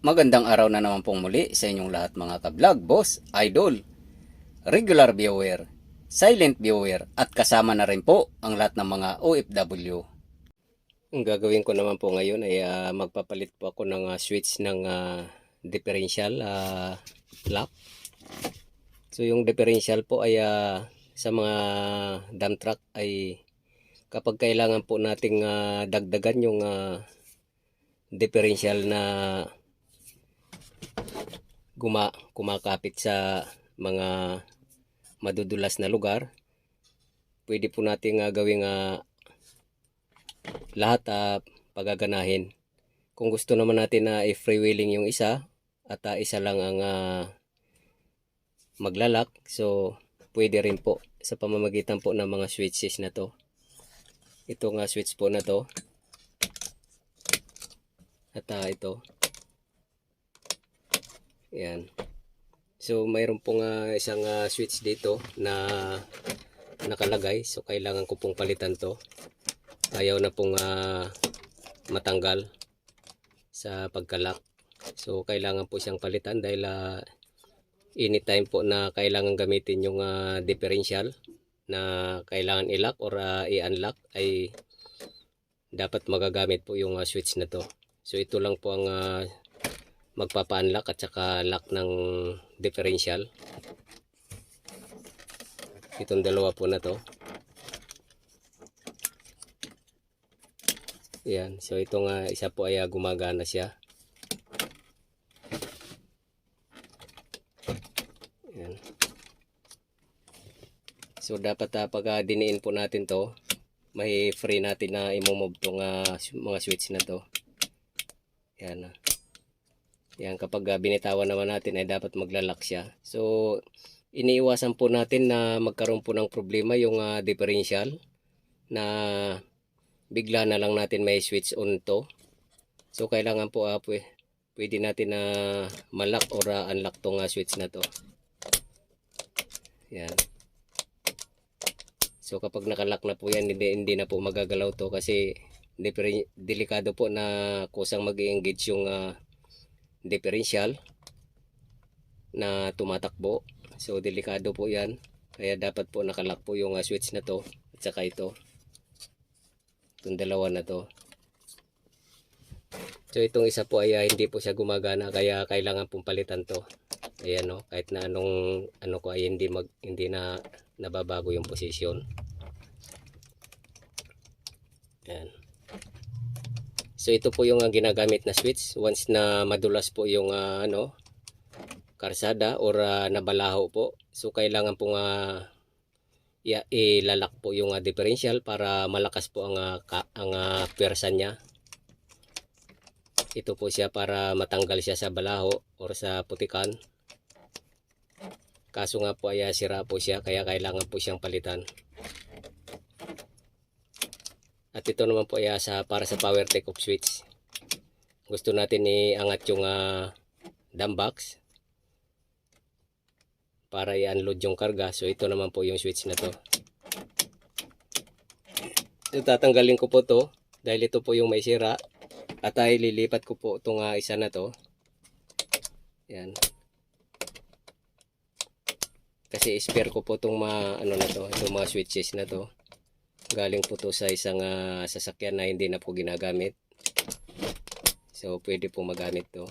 Magandang araw na naman pong muli sa inyong lahat mga ka-vlog, boss, idol, regular viewer, silent viewer at kasama na rin po ang lahat ng mga OFW. Ang gagawin ko naman po ngayon ay magpapalit po ako ng switch ng differential lock. So yung differential po ay sa mga dump truck ay kapag kailangan po nating dagdagan yung differential na kumakapit sa mga madudulas na lugar, pwede po nating gawing lahat pagaganahin. Kung gusto naman natin na i-freewheeling yung isa at isa lang ang maglalak, so pwede rin po sa pamamagitan po ng mga switches na to. Itong switch po na to at ito. Yan. So mayroon pong isang switch dito na nakalagay. So kailangan ko pong palitan to. Ayaw na pong matanggal sa pagkalak. So kailangan po siyang palitan dahil anytime po na kailangan gamitin yung differential na kailangan i-lock or i-unlock ay dapat magagamit po yung switch na to. So ito lang po ang magpapa-unlock at saka lock ng differential. Itong dalawa po na to. Yan. So itong isa po ay gumagana siya. Yan. So dapat pag diniin po natin to, may free natin na i-move tong mga switch na to. Yan. Yan, kapag binitawan naman natin ay dapat maglalak siya. So iniiwasan po natin na magkaroon po ng problema yung differential na bigla na lang natin may switch on to. So kailangan po pwede natin na malak or unlock tong switch na to. Yan. So kapag nakalock na po yan, hindi na po magagalaw to kasi delikado po na kusang mag-engage yung differential na tumatakbo. So delikado po yan. Kaya dapat po nakalock po yung switch na to at saka ito. Itong dalawa na to. So itong isa po ay hindi po siya gumagana kaya kailangan pong palitan to. Ayan no, kahit na anong ko ay hindi na nababago yung posisyon. Ayan. So ito po yung ginagamit na switch once na madulas po yung karsada or nabalaho po. So kailangan pong ilalak po yung differential para malakas po ang pwersa niya. Ito po siya para matanggal siya sa balaho or sa putikan. Kaso nga po ay sira po siya kaya kailangan po siyang palitan. At ito naman po ay para sa power take off switch. Gusto natin iangat yung dump box para i-unload yung karga. So ito naman po yung switch na to. So tatanggalin ko po to dahil ito po yung may sira. At ililipat ko po itong isa na to. Yan. Kasi spare ko po itong itong mga switches na to. Galing po to sa isang sasakyan na hindi na po ginagamit. So pwede po magamit to.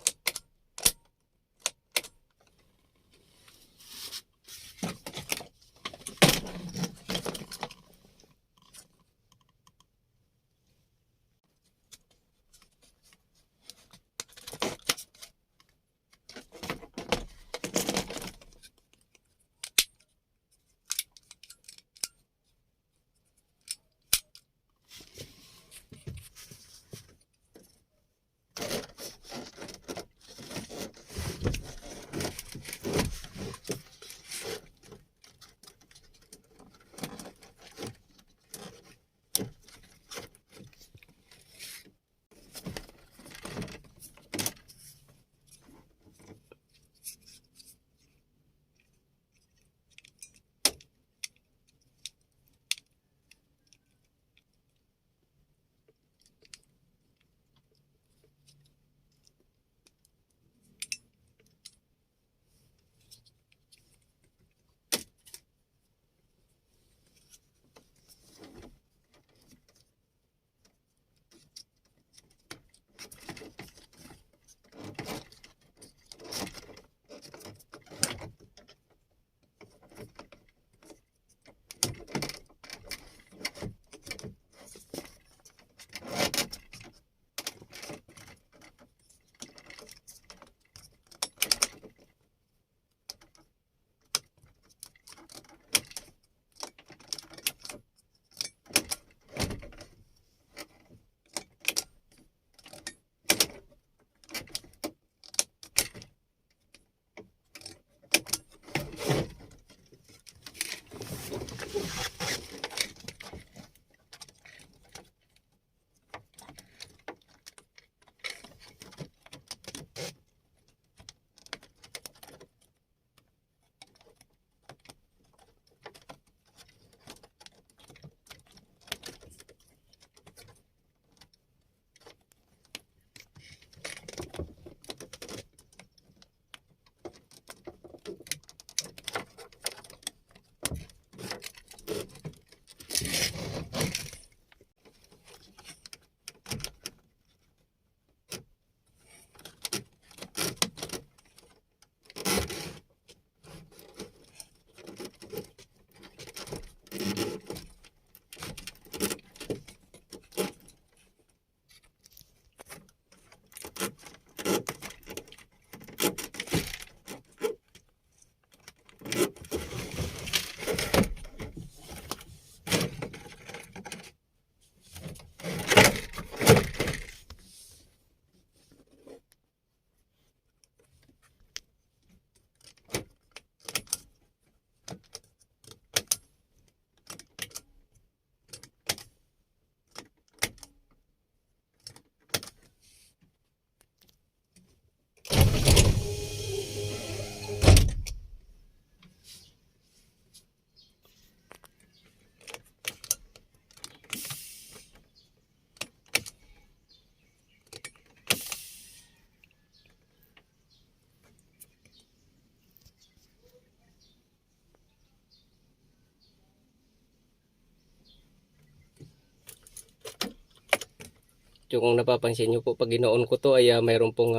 So kung napapansin nyo po, pag ginoon ko to ay mayroon pong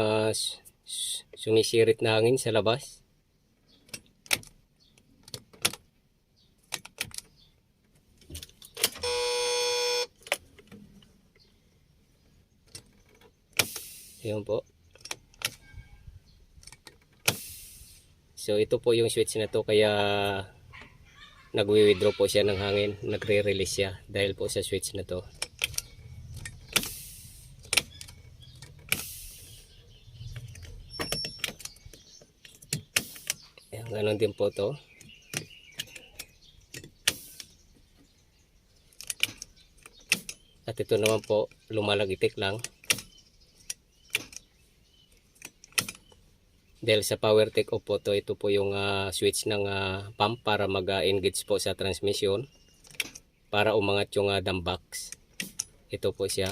sumisirit na hangin sa labas. Ayun po. So ito po yung switch na to, kaya nagwi-withdraw po siya ng hangin, nagre-release siya dahil po sa switch na to. Ayan, ganon din po to. At ito naman po, lumalagitik lang. Dahil sa power take off po to, ito po yung switch ng pump para mag-engage po sa transmission. Para umangat yung dam box. Ito po siya.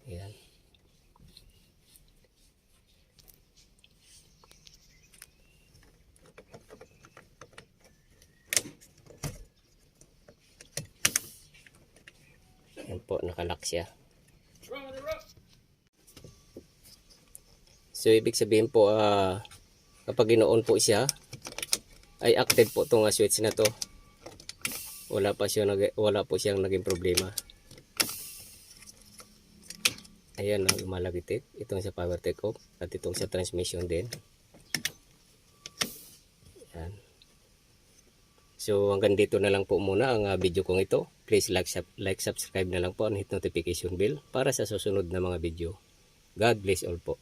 Ayan. Ayan po, nakalock siya. So ibig sabihin po, kapag ginoon po siya, ay active po itong switch na to. Wala po siyang naging problema. Ayan, lumalagitik. Itong sa power take off at itong sa transmission din. Ayan. So hanggang dito na lang po muna ang video kong ito. Please like, subscribe na lang po and hit notification bell para sa susunod na mga video. God bless all po.